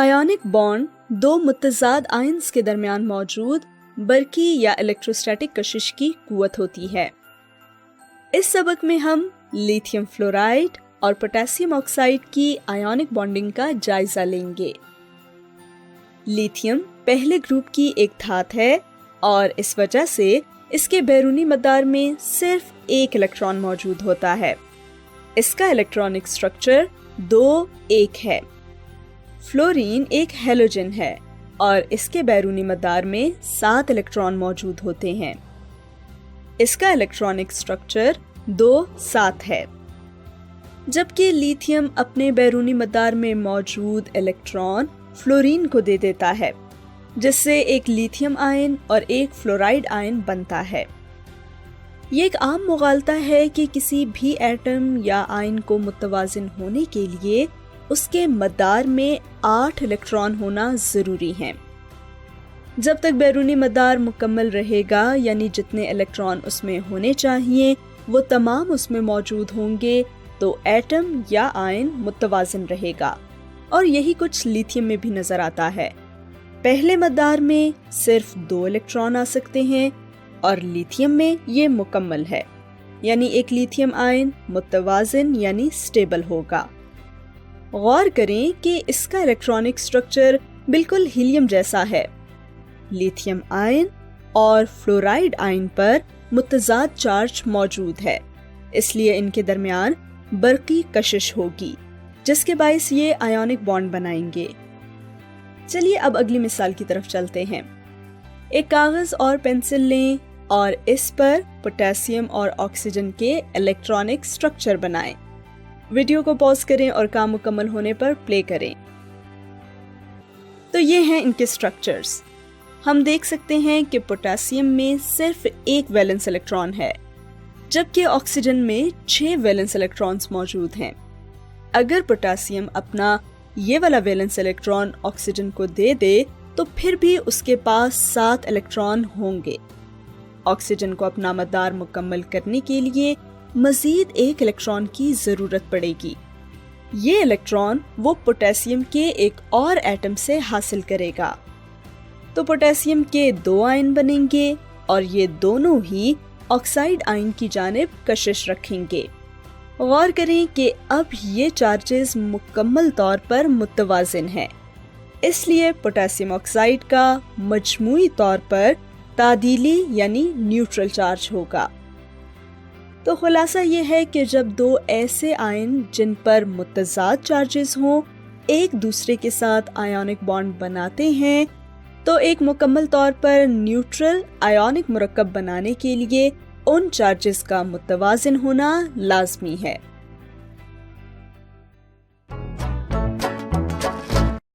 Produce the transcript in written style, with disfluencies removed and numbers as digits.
Ionic bond दो मुतज़ाद ions के दरमियान मौजूद बरकी या इलेक्ट्रोस्टैटिक कशिश की कुव्वत होती है। इस सबक में हम लिथियम फ्लोराइड और पोटेशियम ऑक्साइड की आयोनिक बॉन्डिंग का जायजा लेंगे। लिथियम पहले ग्रुप की एक धात है और इस वजह से इसके बैरूनी मदार में सिर्फ एक इलेक्ट्रॉन मौजूद होता है। इसका इलेक्ट्रॉनिक स्ट्रक्चर 2-1 है। फ्लोरीन एक हैलोजन है और इसके बैरूनी मदार में 7 इलेक्ट्रॉन मौजूद होते हैं। इसका इलेक्ट्रॉनिक स्ट्रक्चर 2-7 है। जबकि लिथियम अपने बैरूनी मदार में मौजूद इलेक्ट्रॉन फ्लोरीन को दे देता है, जिससे एक लिथियम आयन और एक फ्लोराइड आयन बनता है। ये एक आम मुगालता है कि किसी भी एटम या आयन को मुतवाजिन होने के लिए उसके मदार में 8 इलेक्ट्रॉन होना ज़रूरी है। जब तक बैरूनी मदार मुकम्मल रहेगा, यानी जितने इलेक्ट्रॉन उसमें होने चाहिए वो तमाम उसमें मौजूद होंगे, तो एटम या आयन मुतवाजिन रहेगा। और यही कुछ लिथियम में भी नज़र आता है। पहले मदार में सिर्फ 2 इलेक्ट्रॉन आ सकते हैं और लिथियम में ये मुकम्मल है, यानी एक लिथियम आयन मुतवाजिन यानी स्टेबल होगा। गौर करें कि इसका इलेक्ट्रॉनिक स्ट्रक्चर बिल्कुल हीलियम जैसा है। लिथियम आयन और फ्लोराइड आयन पर मुतज़ाद चार्ज मौजूद है, इसलिए इनके दरमियान बरकी कशिश होगी, जिसके बाइस ये आयोनिक बॉन्ड बनाएंगे। चलिए अब अगली मिसाल की तरफ चलते हैं। एक कागज और पेंसिल लें और इस पर पोटेशियम और ऑक्सीजन के इलेक्ट्रॉनिक स्ट्रक्चर बनाएं। वीडियो को पॉज करें और काम मुकम्मल होने पर प्ले करें। तो ये हैं इनके स्ट्रक्चर्स। हम देख सकते हैं कि पोटेशियम में सिर्फ एक वैलेंस इलेक्ट्रॉन है, जबकि ऑक्सीजन में 6 वैलेंस इलेक्ट्रॉन्स मौजूद हैं। अगर पोटेशियम अपना ये वाला वैलेंस इलेक्ट्रॉन ऑक्सीजन को दे दे तो फिर भी उसके पास 7 इलेक्ट्रॉन होंगे। ऑक्सीजन को अपना मदार मुकम्मल करने के लिए मजीद 1 इलेक्ट्रॉन की जरूरत पड़ेगी। ये इलेक्ट्रॉन वो पोटेशियम के एक और एटम से हासिल करेगा। तो पोटेशियम के 2 आयन बनेंगे और ये दोनों ही ऑक्साइड आयन की जानिब कशिश रखेंगे। गौर करें कि अब ये चार्जेस मुकम्मल तौर पर मुतवाजिन हैं, इसलिए पोटेशियम ऑक्साइड का मजमूई तौर पर तादीली यानी न्यूट्रल चार्ज होगा। तो खुलासा ये है कि जब 2 ऐसे आयन जिन पर मुतज़ाद चार्जेस हों एक दूसरे के साथ आयोनिक बॉन्ड बनाते हैं, तो एक मुकम्मल तौर पर न्यूट्रल आयोनिक मुरक्कब बनाने के लिए उन चार्जेस का मुतवाजिन होना लाजमी है।